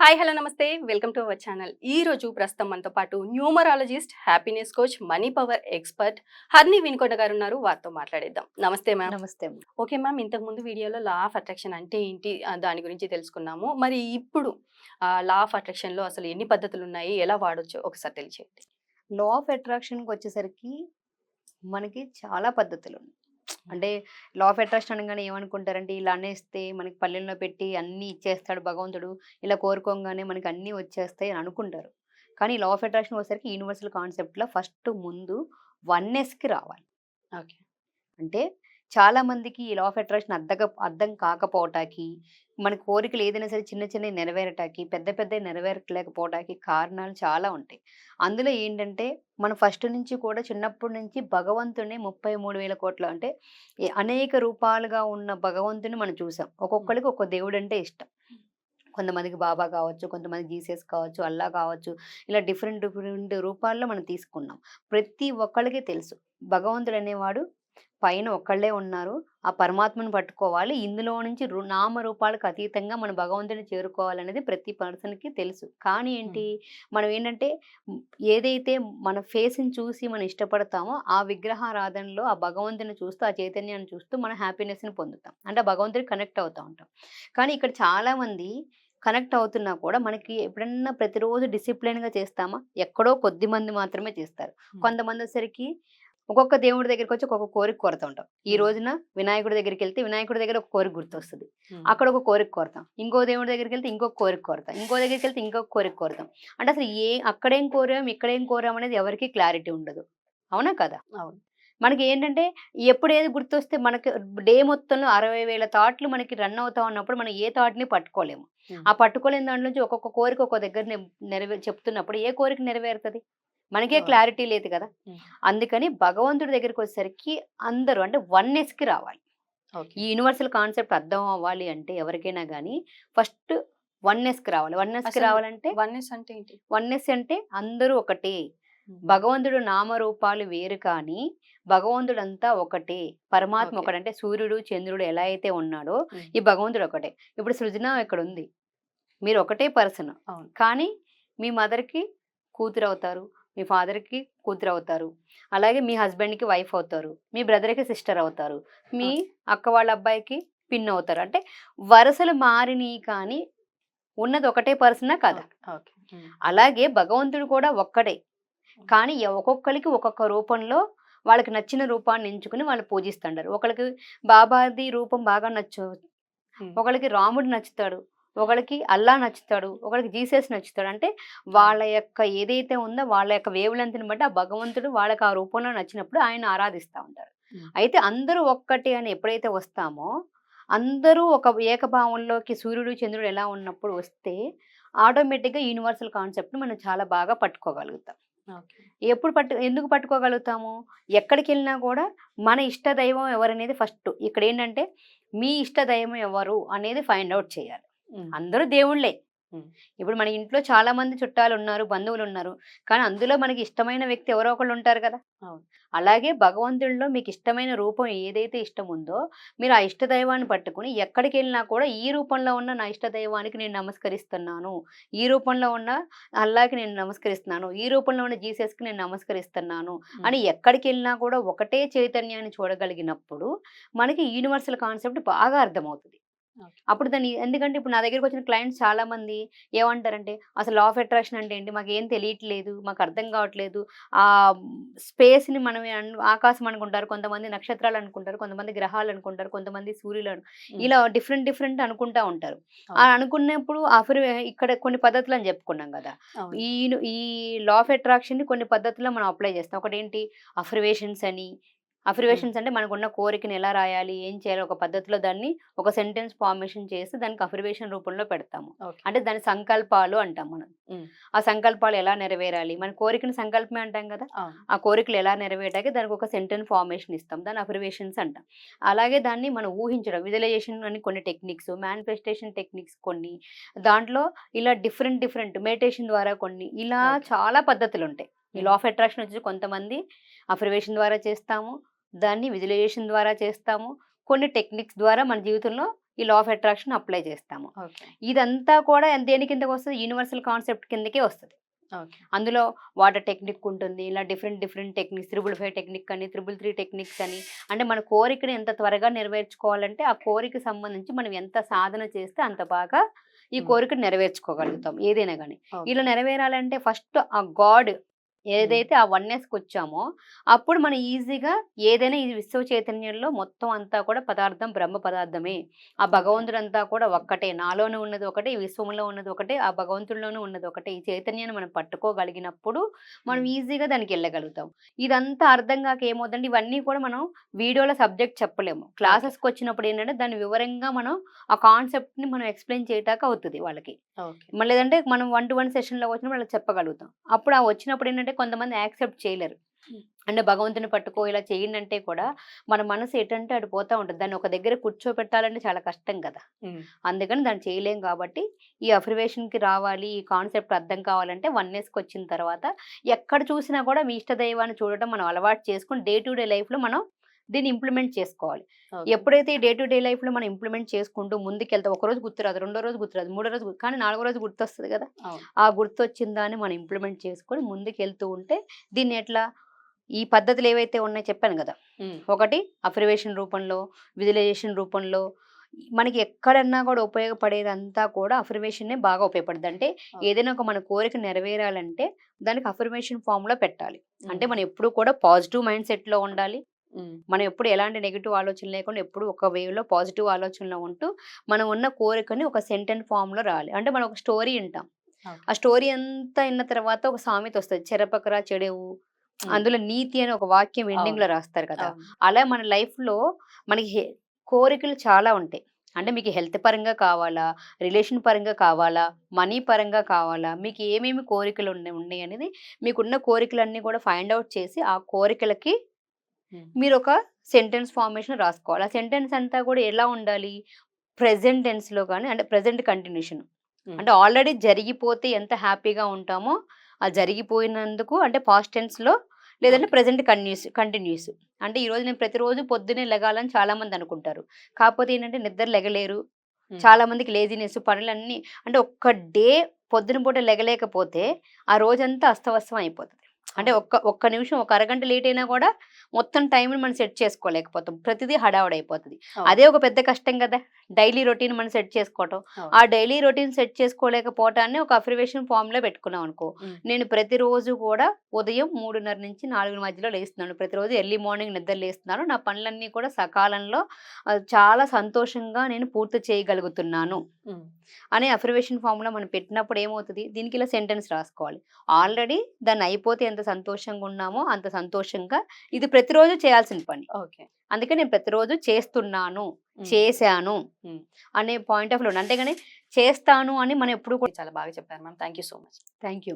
Hi hello నమస్తే welcome to our channel. ఈ రోజు ప్రస్తుతం మనతో పాటు numerologist, happiness coach, money power expert Harni Vinukonda గారు ఉన్నారు. వారితో మాట్లాడేద్దాం. నమస్తే మ్యామ్. నమస్తే. ఓకే మ్యామ్, ఇంతకు ముందు వీడియోలో లా ఆఫ్ అట్రాక్షన్ అంటే ఏంటి దాని గురించి తెలుసుకున్నాము. మరి ఇప్పుడు లా ఆఫ్ అట్రాక్షన్లో అసలు ఎన్ని పద్ధతులు ఉన్నాయి, ఎలా వాడొచ్చో ఒకసారి తెలియచేయండి. లా ఆఫ్ అట్రాక్షన్‌కొచ్చేసరికి మనకి చాలా పద్ధతులున్నాయి. అంటే లా ఆఫ్ అట్రాక్షన్ అనగానే ఏమనుకుంటారంటే ఇలా అనేస్తే మనకి పల్లెల్లో పెట్టి అన్నీ ఇచ్చేస్తాడు భగవంతుడు. ఇలా కోరుకోంగానే మనకి అన్నీ వచ్చేస్తాయి అని అనుకుంటారు. కానీ లా ఆఫ్ అట్రాక్షన్ వచ్చేసరికి యూనివర్సల్ కాన్సెప్ట్‌లో ఫస్ట్ ముందు వన్నెస్‌కి రావాలి. ఓకే. అంటే చాలా మందికి ఈ లా ఆఫ్ అట్రాక్షన్ అర్థం కాకపోవటానికి, మన కోరికలు ఏదైనా సరే చిన్న చిన్నవి నెరవేరటానికి, పెద్ద పెద్దవి నెరవేరలేకపోవటానికి కారణాలు చాలా ఉంటాయి. అందులో ఏంటంటే, మనం ఫస్ట్ నుంచి కూడా చిన్నప్పటి నుంచి భగవంతుడిని 33,000,00,00,000 అంటే అనేక రూపాలుగా ఉన్న భగవంతుడిని మనం చూసాం. ఒక్కొక్కళ్ళకి ఒక్కో దేవుడంటే ఇష్టం. కొంతమందికి బాబా కావచ్చు, కొంతమందికి జీసస్ కావచ్చు, అల్లా కావచ్చు. ఇలా డిఫరెంట్ డిఫరెంట్ రూపాల్లో మనం తీసుకున్నాం. ప్రతి ఒక్కళ్ళకి తెలుసు భగవంతుడు అనేవాడు పైన ఒక్కళ్ళే ఉన్నారు. ఆ పరమాత్మను పట్టుకోవాలి. ఇందులో నుంచి నామరూపాలకు అతీతంగా మనం భగవంతుడిని చేరుకోవాలనేది ప్రతి పర్సన్‌కి తెలుసు. కానీ ఏంటి, మనం ఏంటంటే హ్మ్, ఏదైతే మన ఫేస్‌ని చూసి మనం ఇష్టపడతామో, ఆ విగ్రహారాధనలో ఆ భగవంతుడిని చూస్తూ, ఆ చైతన్యాన్ని చూస్తూ మనం హ్యాపీనెస్‌ని పొందుతాం. అంటే ఆ భగవంతుడికి కనెక్ట్ అవుతా ఉంటాం. కానీ ఇక్కడ చాలామంది కనెక్ట్ అవుతున్నా కూడా మనకి ఎప్పుడన్నా ప్రతిరోజు డిసిప్లిన్‌గా చేస్తామా? ఎక్కడో కొద్దిమంది మాత్రమే చేస్తారు. కొంతమందొచ్చేసరికి ఒక్కొక్క దేవుడి దగ్గరికొచ్చి ఒక్కొక్క కోరిక కోరుతా ఉంటాం. ఈ రోజున వినాయకుడి దగ్గరికెళ్తే వినాయకుడి దగ్గర ఒక కోరిక గుర్తొస్తది. అక్కడ ఒక కోరిక కోరతాం. ఇంకో దేవుడి దగ్గరికెళ్తే ఇంకొక కోరిక కోరతాం. ఇంకో దగ్గరికెళ్తే ఇంకొక కోరిక కోరతాం. అంటే అసలు అక్కడేం కోరాం, ఇక్కడేం కోరాం అనేది ఎవరికీ క్లారిటీ ఉండదు. అవునా కదా? అవును. మనకేంటంటే ఎప్పుడు ఏది గుర్తొస్తే మనకి డే మొత్తంలో 60,000 థాట్‌లు మనకి రన్ అవుతా ఉన్నప్పుడు మనం ఏ థాట్‌ని పట్టుకోలేము. ఆ పట్టుకోలేని దాంట్లో నుంచి ఒక్కొక్క కోరిక ఒక్కో దగ్గర చెప్తున్నప్పుడు ఏ కోరిక నెరవేరుతది? మనకే అవును. క్లారిటీ లేదు కదా! అందుకని భగవంతుడి దగ్గరికొచ్చేసరికి అందరూ అంటే వన్నెస్‌కి రావాలి. ఓకే. ఈ యూనివర్సల్ కాన్సెప్ట్ అర్థం అవ్వాలి అంటే ఎవరికైనా గాని ఫస్ట్ వన్నెస్‌కి రావాలి. వన్నెస్‌కి అసలు రావాలంటే వన్నెస్ అంటే ఏంటి? వన్నెస్ అంటే అందరూ ఒకటే. హ్మ్. భగవంతుడు నామరూపాలు వేరు కానీ భగవంతుడంతా ఒకటే. పరమాత్మ ఓకే. ఒకటే. అంటే సూర్యుడు, చంద్రుడు ఎలా అయితే ఉన్నాడో హ్మ్. ఈ భగవంతుడు ఒకటే. ఇప్పుడు సృజన ఇక్కడుంది. మీరు ఒకటే పర్సన్. అవును. కానీ మీ మదర్‌కి కూతురవుతారు. మీ ఫాదర్‌కి కూతురవుతారు. అలాగే మీ హస్బెండ్‌కి వైఫ్ అవుతారు. మీ బ్రదర్‌కి సిస్టర్ అవుతారు. మీ ఓకే. అక్క వాళ్ళ అబ్బాయికి పిన్ అవుతారు. అంటే వరుసలు మారినియి కానీ ఉన్నది ఒకటే పర్సనా కాదా? ఓకే. ఓకే. అలాగే భగవంతుడు కూడా ఒక్కడే. కానీ ఒక్కొక్కళ్ళకి ఒక్కొక్క రూపంలో వాళ్ళకి నచ్చిన రూపాన్ని ఎంచుకొని వాళ్ళు పూజిస్తుంటారు. ఒకళ్ళకి బాబాది రూపం బాగా హ్మ్. ఒకళ్ళకి రాముడు నచ్చుతాడు. ఒకళ్ళకి అల్లా నచ్చుతాడు. ఒకళ్ళకి జీసస్ నచ్చుతాడు. అంటే అవును. వాళ్ళ యొక్క ఏదైతే ఉందో వాళ్ళ యొక్క వేవ్ లెంగ్త్‌ని బట్టి ఆ భగవంతుడు వాళ్ళకి ఆ రూపంలో నచ్చినప్పుడు ఆయన్ని ఆరాధిస్తా ఉంటారు. హ్మ్. అయితే అందరూ ఒక్కటే అని ఎప్పుడైతే వస్తామో, అందరూ ఒక ఏకభావంలోకి సూర్యుడు, చంద్రుడు ఎలా ఉన్నప్పుడు వస్తే ఆటోమేటిక్‌గా యూనివర్సల్ కాన్సెప్ట్‌ని మనం చాలా బాగా పట్టుకోగలుగుతాం. ఓకే. ఎందుకు పట్టుకోగలుగుతాము? ఎక్కడికెళ్ళినా గూడా మన ఇష్ట దైవం ఎవరనేది ఫస్టు. ఇక్కడేంటంటే, మీ ఇష్ట దైవం ఎవరు అనేది ఫైండ్ ఔట్ చేయాలి. హ్మ్. అందరూ దేవుళ్ళే. హ్మ్. ఇప్పుడు మన ఇంట్లో చాలా మంది చుట్టాలున్నారు, బంధువులున్నారు. కానీ అందులో మనకి ఇష్టమైన వ్యక్తి ఎవరో ఒకళ్ళు ఉంటారు కదా! అవును. అలాగే భగవంతుడిలో మీకిష్టమైన రూపం ఏదైతే ఇష్టముందో, మీరు ఆ ఇష్ట దైవాన్ని పట్టుకొని ఎక్కడికెళ్ళినా కూడా ఈ రూపంలో ఉన్న నా ఇష్ట దైవానికి నేను నమస్కరిస్తున్నాను. ఈ రూపంలో ఉన్న అల్లాకి నేను నమస్కరిస్తున్నాను. ఈ రూపంలో ఉన్న జీసస్‌కి నేను నమస్కరిస్తున్నాను హ్మ్. అని ఎక్కడికెళ్ళినా కూడా ఒకటే చైతన్యాన్ని చూడగలిగినప్పుడు, మనకి యూనివర్సల్ కాన్సెప్ట్ బాగా అర్థమవుతది. ఓకే. అప్పుడు ఎందుకంటే ఇప్పుడు నా దగ్గరకొచ్చిన క్లయింట్స్ చాలామంది ఏమంటారంటే, "అసలు లా ఆఫ్ అట్రాక్షన్ అంటే ఏంటి? మాకేం తెలియట్లేదు. మాకు అర్థం కావట్లేదు." ఆహ్, స్పేస్‌ని మనం ఆకాశం అనుకుంటారు. కొంతమంది నక్షత్రాలు అనుకుంటారు. కొంతమంది గ్రహాలు అనుకుంటారు. కొంతమంది హ్మ్. ఇలా డిఫరెంట్ డిఫరెంట్ అనుకుంటా ఉంటారు. అవును. అనుకున్నప్పుడు ఇక్కడ కొన్ని పద్ధతులని చెప్పుకున్నాం గదా! అవును. ఈ లా ఆఫ్ అట్రాక్షన్‌ని కొన్ని పద్ధతుల్లో మనం అప్లై చేస్తాం. ఒకటేంటి అఫర్మేషన్స్ అని. హ్మ్. అఫర్మేషన్స్ అంటే మనకున్న కోరికని ఎలా రాయాలి? ఏం చేయాలి? ఒక పద్ధతిలో దాన్ని ఒక సెంటెన్స్ ఫార్మేషన్ చేసి దానికి అఫర్మేషన్ రూపంలో పెడతాము. ఓకే. అంటే దాని సంకల్పాలు అంటాం మనం. హ్మ్. ఆ సంకల్పాలు ఎలా నెరవేరాలి? మన కోరికని సంకల్పమే అంటాం గదా! అవును. ఆ కోరికలు ఎలా నెరవేరాక దానికి ఒక సెంటెన్స్ ఫార్మేషన్ ఇస్తాం. దాన్ని అఫర్మేషన్స్ అంటాం. అలాగే దాన్ని మనం ఊహించడం విజువలైజేషన్ అని కొన్ని టెక్నిక్స్, మేనిఫెస్టేషన్ టెక్నిక్స్ కొన్ని, దాంట్లో ఇలా డిఫరెంట్ డిఫరెంట్ మెడిటేషన్ ద్వారా కొన్ని ఇలా ఓకే. చాలా పద్ధతులుంటాయి. ఈ లా హ్మ్. ఆఫ్ అట్రాక్షన్ వచ్చేసి కొంతమంది అఫర్మేషన్ ద్వారా చేస్తాము. దాన్ని విజువలైజేషన్ ద్వారా చేస్తాము. కొన్ని టెక్నిక్స్ ద్వారా మన జీవితంలో ఈ లా ఆఫ్ అట్రాక్షన్ అప్లై చేస్తాము. ఓకే. ఇదంతా కూడా దేని కిందకి వస్తుంది? యూనివర్సల్ కాన్సెప్ట్ కిందకే వస్తుంది. ఓకే. అందులో వాటర్ టెక్నిక్ ఉంటుంది, ఇలా డిఫరెంట్ టెక్నిక్స్, 355 టెక్నిక్ అని, 333 టెక్నిక్స్ అని. అంటే మన కోరికని ఎంత త్వరగా నెరవేర్చుకోవాలంటే ఆ కోరిక సంబంధించి మనం ఎంత సాధన చేస్తే అంత బాగా ఈ కోరికను నెరవేర్చుకోగలుగుతాం ఏదైనా కానీ. ఓకే. ఇలా నెరవేరాలంటే ఫస్ట్ ఆ గాడ్ ఏదైతే ఆ వన్నెస్కి వచ్చామో అప్పుడు మనం ఈజీగా ఏదైనా ఈ విశ్వ చైతన్యంలో మొత్తం అంతా కూడా పదార్థం బ్రహ్మ పదార్థమే, ఆ భగవంతుడంతా కూడా ఒక్కటే, నాలోనే ఉన్నది ఒకటే, ఈ విశ్వంలో ఉన్నది ఒకటే, ఆ భగవంతుడిలోనూ ఉన్నది ఒకటే. ఈ చైతన్యాన్ని మనం పట్టుకోగలిగినప్పుడు మనం ఈజీగా దానికి వెళ్ళగలుగుతాం. ఇదంతా అర్థం కాక ఏమవుతుందంటే ఇవన్నీ కూడా మనం వీడియోలో సబ్జెక్ట్ చెప్పలేము. క్లాసెస్కి వచ్చినప్పుడు ఏంటంటే దాన్ని వివరంగా మనం ఆ కాన్సెప్ట్ని మనం ఎక్స్ప్లెయిన్ చేయటాక అవుతుంది వాళ్ళకి. ఓకే. మళ్ళీ లేదంటే మనం 1-to-1 సెషన్లో వచ్చినప్పుడు వాళ్ళకి చెప్పగలుగుతాం. అప్పుడు ఆ వచ్చినప్పుడు ఏంటంటే కొంతమంది యాక్సెప్ట్ చేయలేరు. అంటే భగవంతుని పట్టుకో ఇలా చేయండి అంటే కూడా మన మనసు ఎటంటే అటు పోతా ఉంటుంది. దాన్ని ఒక దగ్గర కూర్చోపెట్టాలంటే చాలా కష్టం కదా. అందుకని దాన్ని చేయలేం కాబట్టి ఈ అఫర్మేషన్కి రావాలి, ఈ కాన్సెప్ట్ అర్థం కావాలంటే వన్నెస్కి వచ్చిన తర్వాత ఎక్కడ చూసినా కూడా మీ ఇష్ట దైవాన్ని చూడటం మనం అలవాటు చేసుకుని డే టు డే లైఫ్లో మనం దీన్ని ఇంప్లిమెంట్ చేసుకోవాలి. ఎప్పుడైతే ఈ డే టు డే లైఫ్లో మనం ఇంప్లిమెంట్ చేసుకుంటూ ముందుకెళ్తాం, ఒక రోజు గుర్తురాదు, రెండో రోజు గుర్తురాదు, మూడో రోజు కానీ నాలుగో రోజు గుర్తొస్తుంది కదా. ఆ గుర్తొచ్చిన దాన్ని మనం ఇంప్లిమెంట్ చేసుకొని ముందుకెళ్తూ ఉంటే దీన్ని ఎట్లా ఈ పద్ధతులు ఏవైతే ఉన్నాయో చెప్పాను కదా. ఒకటి అఫర్మేషన్ రూపంలో, విజువలైజేషన్ రూపంలో, మనకి ఎక్కడన్నా కూడా ఉపయోగపడేదంతా కూడా అఫర్మేషన్నే బాగా ఉపయోగపడుతుంది. అంటే ఏదైనా ఒక మన కోరిక నెరవేరాలంటే దానికి అఫర్మేషన్ ఫామ్లో పెట్టాలి. అంటే మనం ఎప్పుడు కూడా పాజిటివ్ మైండ్ సెట్లో ఉండాలి. మనం ఎప్పుడు ఎలాంటి నెగిటివ్ ఆలోచన లేకుండా ఎప్పుడు ఒక వేవ్లో పాజిటివ్ ఆలోచనలో ఉంటూ మనం ఉన్న కోరికని ఒక సెంటెన్స్ ఫామ్లో రావాలి. అంటే మనం ఒక స్టోరీ వింటాం, ఆ స్టోరీ అంతా విన్న తర్వాత ఒక సామెత వస్తుంది, చెరపకరా చెడేవు, అందులో నీతి అని ఒక వాక్యం ఎండింగ్ లో రాస్తారు కదా. అలా మన లైఫ్ లో మనకి కోరికలు చాలా ఉంటాయి. అంటే మీకు హెల్త్ పరంగా కావాలా, రిలేషన్ పరంగా కావాలా, మనీ పరంగా కావాలా, మీకు ఏమేమి కోరికలు ఉన్నాయి అనేది మీకున్న కోరికలన్నీ కూడా ఫైండ్ అవుట్ చేసి ఆ కోరికలకి మీరు ఒక సెంటెన్స్ ఫార్మేషన్ రాసుకోవాలి. ఆ సెంటెన్స్ అంతా కూడా ఎలా ఉండాలి, ప్రెజెంట్ టెన్స్ లో కానీ, అంటే ప్రెజెంట్ కంటిన్యూషన్. అంటే ఆల్రెడీ జరిగిపోతే ఎంత హ్యాపీగా ఉంటామో ఆ జరిగిపోయినందుకు అంటే పాస్ట్ టెన్స్లో, లేదంటే ప్రెజెంట్ కంటిన్యూస్. అంటే ఈరోజు నేను ప్రతిరోజు పొద్దునే లెగాలని చాలా మంది అనుకుంటారు. కాకపోతే ఏంటంటే నిద్ర లెగలేరు, చాలా మందికి లేజినెస్, పనులన్నీ. అంటే ఒక్క డే పొద్దున పూట లెగలేకపోతే ఆ రోజంతా అస్తవ్యస్తం అయిపోతుంది. అంటే ఒక్క నిమిషం, ఒక అరగంట లేట్ అయినా కూడా మొత్తం టైంని మనం సెట్ చేసుకోలేకపోతాం. ప్రతిదీ హడావుడైపోతుంది. అదే ఒక పెద్ద కష్టం కదా, డైలీ రొటీన్ మనం సెట్ చేసుకోవటం. ఆ డైలీ రొటీన్ సెట్ చేసుకోలేకపోవటాన్ని ఒక అఫర్మేషన్ ఫామ్లో పెట్టుకున్నాం అనుకో, నేను ప్రతిరోజు కూడా ఉదయం 3:30 నుంచి 4 మధ్యలో లేస్తున్నాను, ప్రతిరోజు ఎర్లీ మార్నింగ్ నిద్ర లేస్తున్నాను, నా పనులన్నీ కూడా సకాలంలో చాలా సంతోషంగా నేను పూర్తి చేయగలుగుతున్నాను అనే అఫర్మేషన్ ఫామ్లో మనం పెట్టినప్పుడు ఏమవుతుంది, దీనికి ఇలా సెంటెన్స్ రాసుకోవాలి. ఆల్రెడీ దాన్ని అయిపోతే ఎంత సంతోషంగా ఉన్నామో అంత సంతోషంగా ఇది ప్రతిరోజు చేయాల్సిన పని. ఓకే, అందుకే నేను ప్రతిరోజు చేస్తున్నాను, చేశాను అనే పాయింట్ ఆఫ్ వ్యూ. అంతేగాని చేస్తాను అని మనం ఎప్పుడు కూడా. చాలా బాగా చెప్పారు ma'am. Thank you so much. Thank you.